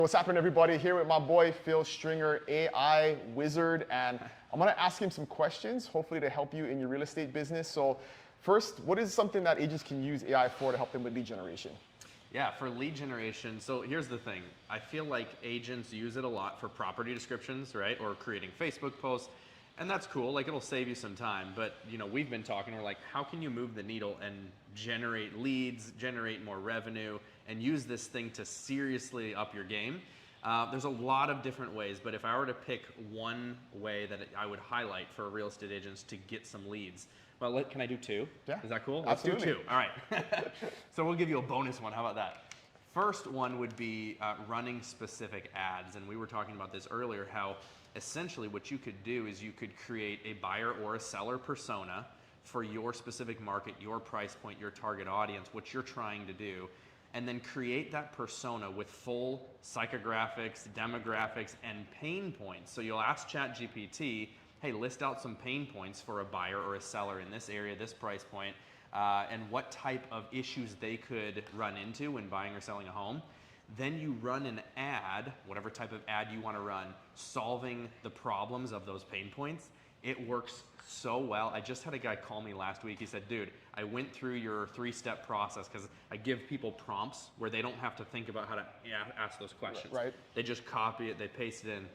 What's happening, everybody? Here with my boy Phil Stringer, AI wizard, and I'm gonna ask him some questions, hopefully to help you in your real estate business. So first, what is something that agents can use AI for to help them with lead generation? Yeah, for lead generation, so here's the thing. I feel like agents use it a lot for property descriptions, right? Or creating Facebook posts, and that's cool, like it'll save you some time. But we've been talking, we're like, how can you move the needle and generate leads, generate more revenue, and use this thing to seriously up your game? There's a lot of different ways, but if I were to pick one way that I would highlight for real estate agents to get some leads, well, can I do two? Yeah. Is that cool? Absolutely. Let's do two. All right. So we'll give you a bonus one. How about that? First one would be running specific ads. And we were talking about this earlier, how essentially what you could do is you could create a buyer or a seller persona for your specific market, your price point, your target audience, what you're trying to do, and then create that persona with full psychographics, demographics, and pain points. So you'll ask ChatGPT, hey, list out some pain points for a buyer or a seller in this area, this price point, and what type of issues they could run into when buying or selling a home. Then you run an ad, whatever type of ad you want to run, solving the problems of those pain points. It works so well. I just had a guy call me last week. He said, dude, I went through your 3-step process, because I give people prompts where they don't have to think about how to ask those questions. Right. They just copy it, they paste it in.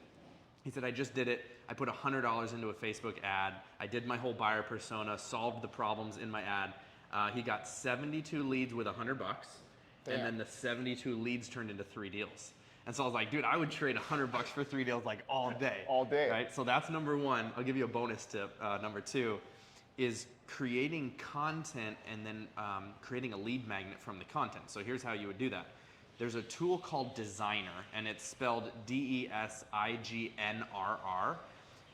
He said, I just did it. I put $100 into a Facebook ad. I did my whole buyer persona, solved the problems in my ad. He got 72 leads with $100, and then the 72 leads turned into 3 deals. And so I was like, dude, I would trade $100 for 3 deals like all day. All day. Right? So that's number one. I'll give you a bonus tip. Number two is creating content and then creating a lead magnet from the content. So here's how you would do that. There's a tool called Designer, and it's spelled DESIGNRR,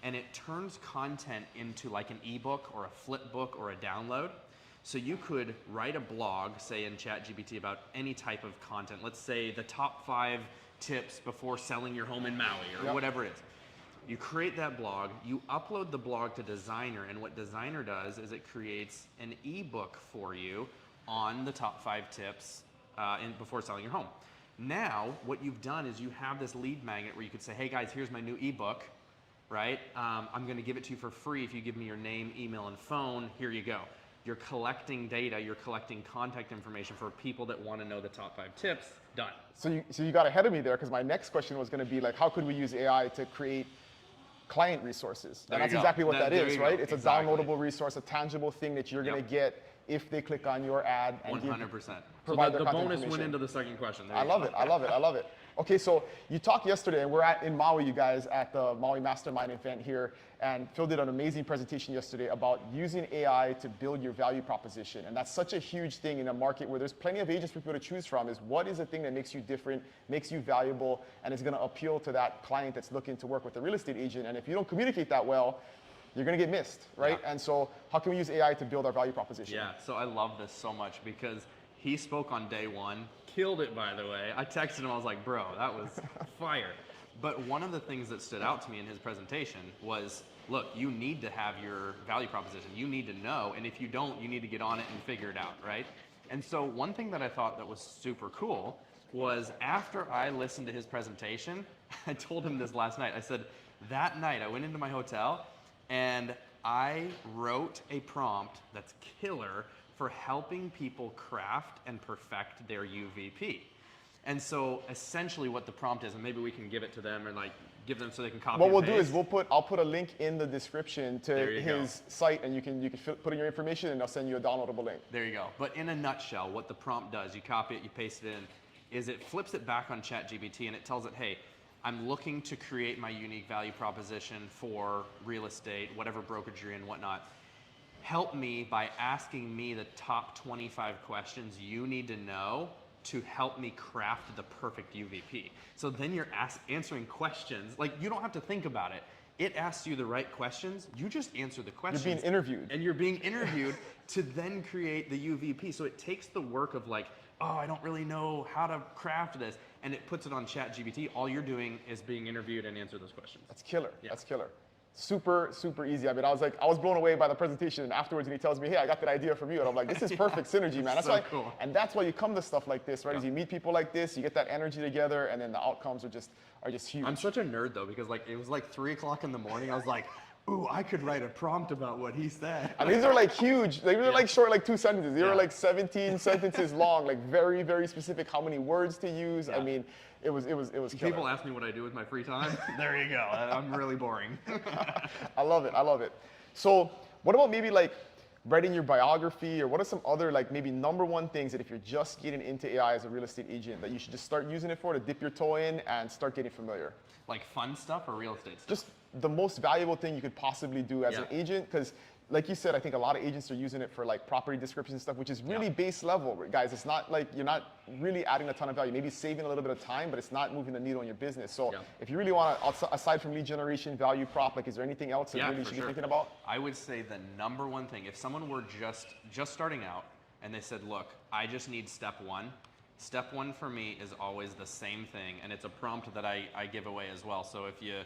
and it turns content into like an ebook or a flip book or a download. So you could write a blog, say in ChatGPT, about any type of content. Let's say the top 5 tips before selling your home in Maui, or whatever it is. You create that blog, you upload the blog to Designer, and what Designer does is it creates an ebook for you on the top 5 tips before selling your home. Now, what you've done is you have this lead magnet where you could say, hey guys, here's my new ebook, right? I'm gonna give it to you for free if you give me your name, email, and phone. Here you go. You're collecting data, you're collecting contact information for people that wanna know the top 5 tips. Done. So you got ahead of me there, because my next question was gonna be like, how could we use AI to create client resources? And that's exactly what that is, right? It's a downloadable resource, a tangible thing that you're gonna get if they click on your ad and 100%. So the bonus went into the second question. I love it. I love it. I love it. Okay, so you talked yesterday, and we're in Maui, you guys, at the Maui Mastermind event here, and Phil did an amazing presentation yesterday about using AI to build your value proposition. And that's such a huge thing in a market where there's plenty of agents for people to choose from, is what is the thing that makes you different, makes you valuable, and is gonna appeal to that client that's looking to work with a real estate agent. And if you don't communicate that well, you're gonna get missed, right? Yeah. And so how can we use AI to build our value proposition? Yeah, so I love this so much because he spoke on day one, killed it, by the way. I texted him, I was like, bro, that was fire. But one of the things that stood out to me in his presentation was, look, you need to have your value proposition. You need to know, and if you don't, you need to get on it and figure it out, right? And so one thing that I thought that was super cool was after I listened to his presentation, I told him this last night. I said, that night I went into my hotel and I wrote a prompt that's killer for helping people craft and perfect their UVP. And so essentially what the prompt is, and maybe we can give it to them and like give them so they can copy What and we'll paste. do is I'll put a link in the description to his site, and you can put in your information, and they'll send you a downloadable link. There you go. But in a nutshell, what the prompt does, you copy it, you paste it in, is it flips it back on ChatGPT and it tells it, hey, I'm looking to create my unique value proposition for real estate, whatever brokerage you're in, whatnot. Help me by asking me the top 25 questions you need to know to help me craft the perfect UVP. So then you're answering questions, like you don't have to think about it. It asks you the right questions, you just answer the questions. You're being interviewed. And you're being interviewed to then create the UVP. So it takes the work of like, oh, I don't really know how to craft this, and it puts it on ChatGPT. All you're doing is being interviewed and answer those questions. That's killer. Yeah. That's killer. Super, super easy. I mean, I was blown away by the presentation, and afterwards, and he tells me, "Hey, I got that idea from you," and I'm like, "This is perfect synergy, man." That's So why, cool. and that's why you come to stuff like this, right? Yeah. Is you meet people like this, you get that energy together, and then the outcomes are just huge. I'm such a nerd though, because like it was like 3 o'clock in the morning. I was like, ooh, I could write a prompt about what he said. And these are like huge. They were like short, like 2 sentences. They were Yeah. like 17 sentences long, like very, very specific. How many words to use? I Yeah. mean, it was killer. People ask me what I do with my free time. There you go. I'm really boring. I love it. I love it. So, what about maybe like writing your biography, or what are some other like maybe number one things that if you're just getting into AI as a real estate agent that you should just start using it for to dip your toe in and start getting familiar? Like fun stuff or real estate stuff? Just the most valuable thing you could possibly do as an agent, because like you said, I think a lot of agents are using it for like property descriptions and stuff, which is really base level, guys. It's not like you're not really adding a ton of value. Maybe saving a little bit of time, but it's not moving the needle in your business. So if you really want to, aside from lead generation, value prop, like is there anything else that you really should be thinking about? I would say the number one thing, if someone were just starting out and they said, look, I just need step one. Step one for me is always the same thing, and it's a prompt that I give away as well. So if you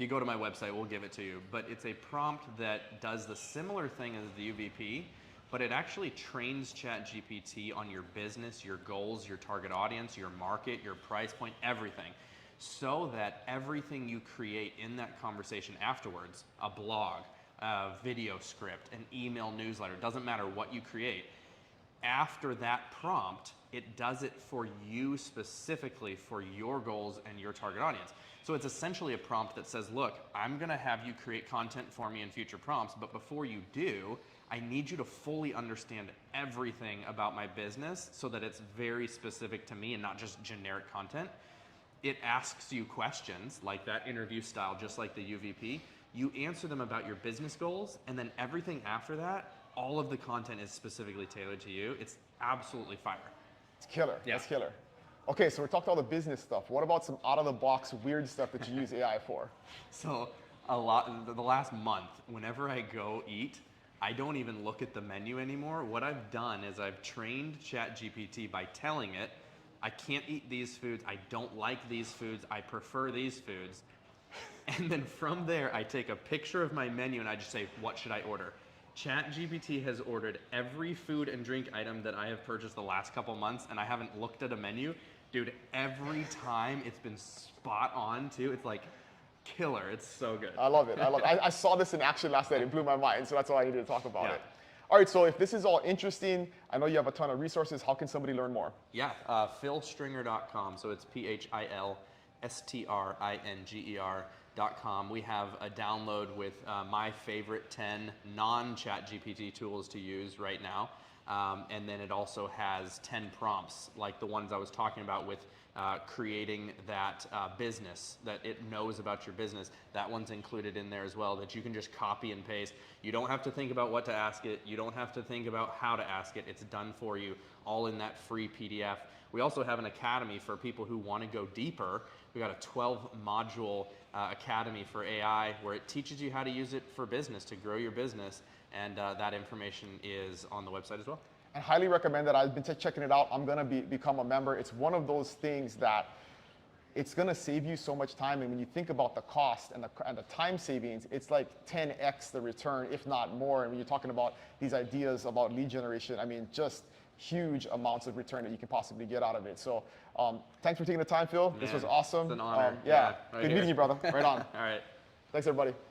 go to my website, we'll give it to you. But it's a prompt that does the similar thing as the UVP, but it actually trains ChatGPT on your business, your goals, your target audience, your market, your price point, everything. So that everything you create in that conversation afterwards, a blog, a video script, an email newsletter, doesn't matter what you create, after that prompt, it does it for you specifically for your goals and your target audience. So it's essentially a prompt that says, look, I'm gonna have you create content for me in future prompts, but before you do, I need you to fully understand everything about my business so that it's very specific to me and not just generic content. It asks you questions like that interview style, just like the UVP. You answer them about your business goals, and then everything after that, all of the content is specifically tailored to you. It's absolutely fire. It's killer. Yeah. That's killer. Okay, so we're talking all the business stuff. What about some out-of-the-box weird stuff that you use AI for? So the last month, whenever I go eat, I don't even look at the menu anymore. What I've done is I've trained ChatGPT by telling it, I can't eat these foods, I don't like these foods, I prefer these foods. And then from there, I take a picture of my menu and I just say, what should I order? ChatGPT has ordered every food and drink item that I have purchased the last couple months, and I haven't looked at a menu. Dude, every time it's been spot on too. It's like killer. It's so good. I love it. I love it. I saw this in action last night. It blew my mind, so that's why I needed to talk about it. All right, so if this is all interesting, I know you have a ton of resources. How can somebody learn more? Yeah, philstringer.com. So it's PhilStringer.com. We have a download with my favorite 10 non-ChatGPT tools to use right now. And then it also has 10 prompts, like the ones I was talking about with creating that business, that it knows about your business. That one's included in there as well, that you can just copy and paste. You don't have to think about what to ask it. You don't have to think about how to ask it. It's done for you, all in that free PDF. We also have an academy for people who want to go deeper. We got a 12-module academy for AI where it teaches you how to use it for business, to grow your business. And that information is on the website as well. I highly recommend that. I've been checking it out. I'm going to become a member. It's one of those things that it's going to save you so much time. And when you think about the cost and the time savings, it's like 10x the return, if not more. And when you're talking about these ideas about lead generation, I mean, just huge amounts of return that you can possibly get out of it. So thanks for taking the time, Phil. This was awesome. It's an honor. Yeah, right good here. meeting you, brother. Right on. All right. Thanks, everybody.